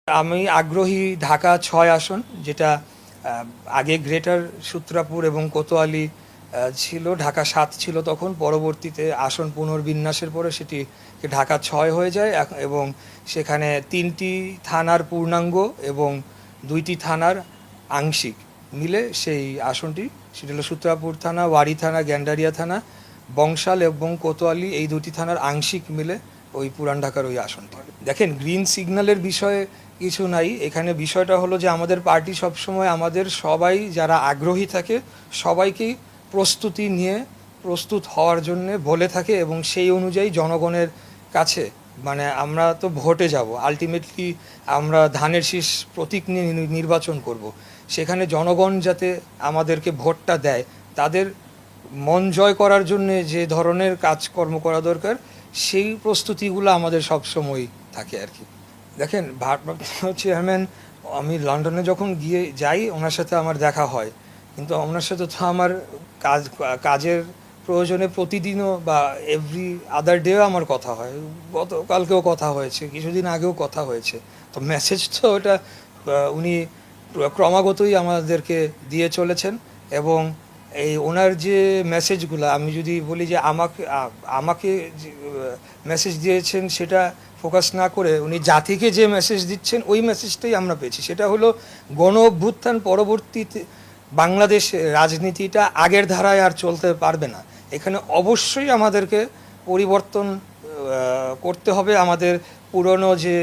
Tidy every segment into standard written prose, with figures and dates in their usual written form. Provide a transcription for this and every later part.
আমি আগ্রহী ঢাকা ৬ আসন, যেটা আগে গ্রেটার সূত্রাপুর এবং কোতোয়ালি ছিল, ঢাকা ৭ ছিল তখন। পরবর্তীতে আসন পুনর্বিন্যাসের পরে সেটি ঢাকা ৬ হয়ে যায় এবং সেখানে ৩টি থানার পূর্ণাঙ্গ এবং 2টি থানার আংশিক মিলে সেই আসনটি, সেটা হলো সূত্রাপুর থানা, ওয়ারী থানা, গ্যান্ডারিয়া থানা, বংশাল এবং কোতোয়ালি, এই 2টি থানার আংশিক মিলে ওই পুরান ঢাকার ওই আসনটি। দেখেন, গ্রিন সিগন্যালের বিষয়ে কিছু নাই এখানে। বিষয়টা হলো যে আমাদের পার্টি সবসময় আমাদের সবাই যারা আগ্রহী থাকে সবাইকেই প্রস্তুতি নিয়ে প্রস্তুত হওয়ার জন্য বলে থাকে এবং সেই অনুযায়ী জনগণের কাছে, মানে আমরা তো ভোটে যাব, আলটিমেটলি আমরা ধানের শীষ প্রতীক নিয়ে নির্বাচন করব। সেখানে জনগণ যাতে আমাদেরকে ভোটটা দেয়, তাদের মন জয় করার জন্য যে ধরনের কাজকর্ম করা দরকার সেই প্রস্তুতিগুলো আমাদের সবসময় থাকে আর কি। দেখেন, ভারপ্রাপ্ত চেয়ারম্যান, আমি লন্ডনে যখন যাই ওনার সাথে আমার দেখা হয়, কিন্তু ওনার সাথে তো আমার কাজের প্রয়োজনে প্রতিদিনও বা এভরি আদার ডেও আমার কথা হয়। গতকালকেও কথা হয়েছে, কিছুদিন আগেও কথা হয়েছে। তো মেসেজ তো ওটা উনি ক্রমাগতই আমাদেরকে দিয়ে চলেছেন এবং এই ওনার যে মেসেজগুলো, আমি যদি বলি যে আমাকে মেসেজ দিয়েছেন সেটা ফোকাস না করে উনি জাতিকে যে মেসেজ দিচ্ছেন ওই মেসেজটাই আমরা পেয়েছি। সেটা হলো গণ অভ্যুত্থান পরবর্তীতে বাংলাদেশ রাজনীতিটা আগের ধারায় আর চলতে পারবে না। এখানে অবশ্যই আমাদেরকে পরিবর্তন করতে হবে। আমাদের পুরনো যে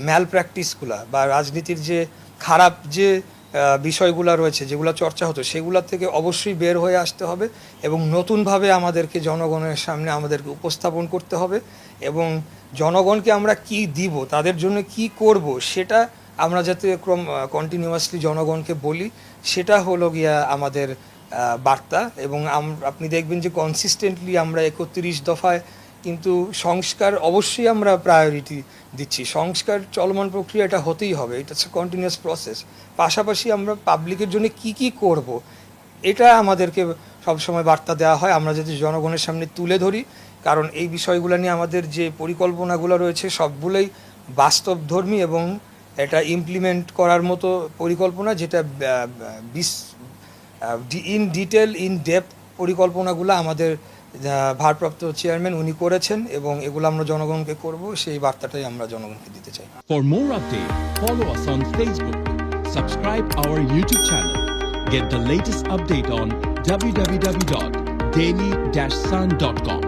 ম্যাল প্র্যাকটিসগুলা বা রাজনীতির যে খারাপ যে বিষয়গুলো রয়েছে, যেগুলো চর্চা হতো, সেগুলোর থেকে অবশ্যই বের হয়ে আসতে হবে এবং নতুনভাবে আমাদেরকে জনগণের সামনে আমাদেরকে উপস্থাপন করতে হবে এবং জনগণকে আমরা কি দিব, তাদের জন্য কি করব, সেটা আমরা যাতে কন্টিনিউয়াসলি জনগণকে বলি, সেটা হলো গিয়া আমাদের বার্তা। এবং আপনি দেখবেন যে কনসিস্টেন্টলি আমরা 31 দফায় কিন্তু সংস্কার অবশ্যই আমরা প্রায়োরিটি দিচ্ছি। সংস্কার চলমান প্রক্রিয়া, এটা হতেই হবে, এটা হচ্ছে কন্টিনিউয়াস প্রসেস। পাশাপাশি আমরা পাবলিকের জন্য কি করব, এটা আমাদেরকে সবসময় বার্তা দেওয়া হয়, আমরা যাতে জনগণের সামনে তুলে ধরি। কারণ এই বিষয়গুলো নিয়ে আমাদের যে পরিকল্পনাগুলো রয়েছে সবগুলোই বাস্তবধর্মী এবং এটা ইমপ্লিমেন্ট করার মতো পরিকল্পনা, যেটা ইন ডিটেল ইন ডেপথ পরিকল্পনাগুলো আমাদের ভারপ্রাপ্ত চেয়ারম্যান উনি করেছেন এবং এগুলো আমরা জনগণকে করব, সেই বার্তাটাই আমরা জনগণকে দিতে চাই। For more updates, follow us on Facebook, subscribe our YouTube channel, get the latest update on www.daily-sun.com.